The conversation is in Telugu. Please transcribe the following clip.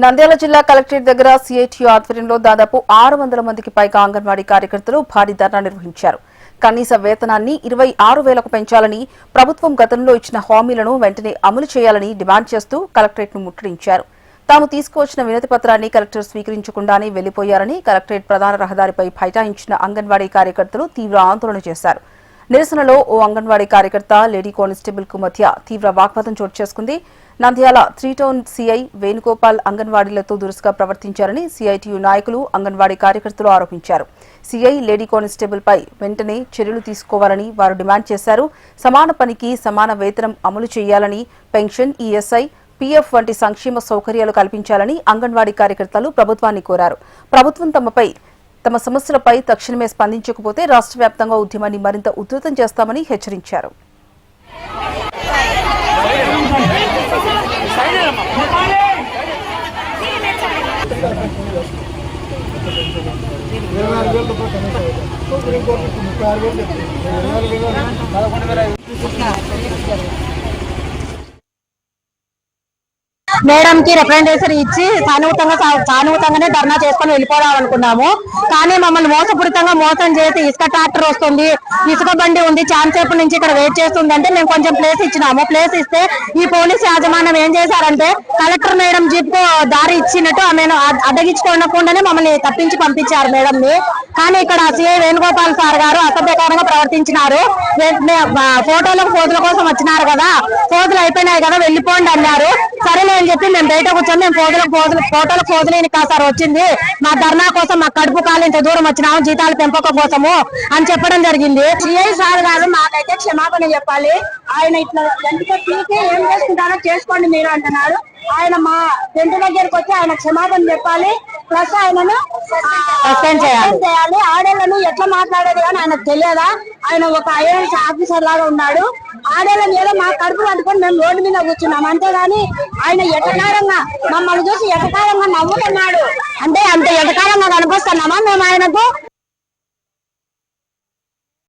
నంద్యాల జిల్లా కలెక్టరేట్ దగ్గర సిఐటియు ఆధ్వర్యంలో దాదాపు 600 మందికి పైగా అంగన్వాడీ కార్యకర్తలు భారీ ధర్నా నిర్వహించారు. కనీస వేతనాన్ని 26,000కు పెంచాలని, ప్రభుత్వం గతంలో ఇచ్చిన హామీలను వెంటనే అమలు చేయాలని డిమాండ్ చేస్తూ కలెక్టరేట్ను ముట్టడించారు. తాము తీసుకువచ్చిన వినతి పత్రాన్ని కలెక్టర్ స్వీకరించకుండానే వెళ్లిపోయారని కలెక్టరేట్ ప్రధాన రహదారిపై బైఠాయించిన అంగన్వాడీ కార్యకర్తలు తీవ్ర ఆందోళన చేశారు. నిరసనలో ఓ అంగన్వాడీ కార్యకర్త, లేడీ కానిస్టేబుల్ కు మధ్య తీవ్ర వాగ్వాదం చోటు చేసుకుంది. నంద్యాల 3 టౌన్ సీఐ వేణుగోపాల్ అంగన్వాడీలతో దురుసుగా ప్రవర్తించారని సిఐటియు నాయకులు, అంగన్వాడీ కార్యకర్తలు ఆరోపించారు. సీఐ, లేడీ కానిస్టేబుల్ పై వెంటనే చర్యలు తీసుకోవాలని వారు డిమాండ్ చేశారు. సమాన పనికి సమాన వేతనం అమలు చేయాలని, పెన్షన్, ఈఎస్ఐ, పీఎఫ్ వంటి సంక్షేమ సౌకర్యాలు కల్పించాలని అంగన్వాడీ కార్యకర్తలు ప్రభుత్వాన్ని కోరారు. ప్రభుత్వం తమ సమస్యలపై తక్షణమే స్పందించకపోతే రాష్ట్ర వ్యాప్తంగా ఉద్యమాన్ని మరింత ఉధృతం చేస్తామని హెచ్చరించారు. మేడం కి రిప్రజెంటేషన్ ఇచ్చి సానుభూతంగానే ధర్నా చేసుకుని వెళ్ళిపోవాలనుకున్నాము. కానీ మమ్మల్ని మోసపూరితంగా మోసం చేసి ఇసుక ట్రాక్టర్ వస్తుంది, ఇసుక బండి ఉంది, చాలాసేపు నుంచి ఇక్కడ వెయిట్ చేస్తుంది అంటే మేము కొంచెం ప్లేస్ ఇచ్చినాము. ప్లేస్ ఇస్తే ఈ పోలీస్ యాజమాన్యం ఏం చేశారంటే కలెక్టర్ మేడం జీప్ కు దారి ఇచ్చినట్టు ఆమెను అడ్డగించుకోకుండానే మమ్మల్ని తప్పించి పంపించారు మేడం ని. కానీ ఇక్కడ సిఐ వేణుగోపాల్ సార్ గారు అసభ్యకరంగా ప్రవర్తించినారు. ఫోటోలకు పోజుల కోసం వచ్చినారు కదా, పోజులు అయిపోయినాయి కదా వెళ్ళిపోండి అన్నారు. సరేలే అని చెప్పి మేము బయట కూర్చొని మేము ఫోటోలకు పోజులేని కాసారు వచ్చింది, మా ధర్నా కోసం మా కడుపు కాలు ఇంత దూరం వచ్చినాము జీతాల పెంపకం కోసము అని చెప్పడం జరిగింది. సిఐ సార్ గారు మాకైతే క్షమాపణ చెప్పాలి. ఆయన ఇట్లా పీకి ఏం చేసుకుంటారో చేసుకోండి మీరు అంటున్నారు. ఆయన మా టెంట్ దగ్గరకు వచ్చి ఆయన క్షమాపణ చెప్పాలి, ప్లస్ ఆయనను సస్పెండ్ చేయాలి. ఆడేళ్లను ఎట్లా మాట్లాడేది కానీ ఆయనకు తెలియదా? ఆయన ఒక ఐఏఎస్ ఆఫీసర్ లాగా ఉన్నాడు. ఆడేళ్ల మీద మా కడుపు పట్టుకొని మేము రోడ్డు మీద కూర్చున్నాం, అంతేగాని ఆయన ఎటకారంగా మమ్మల్ని చూసి ఎటకారంగా నవ్వుతున్నాడు. అంటే అంత ఎటకారంగా కనిపిస్తున్నామా మేము ఆయనకు?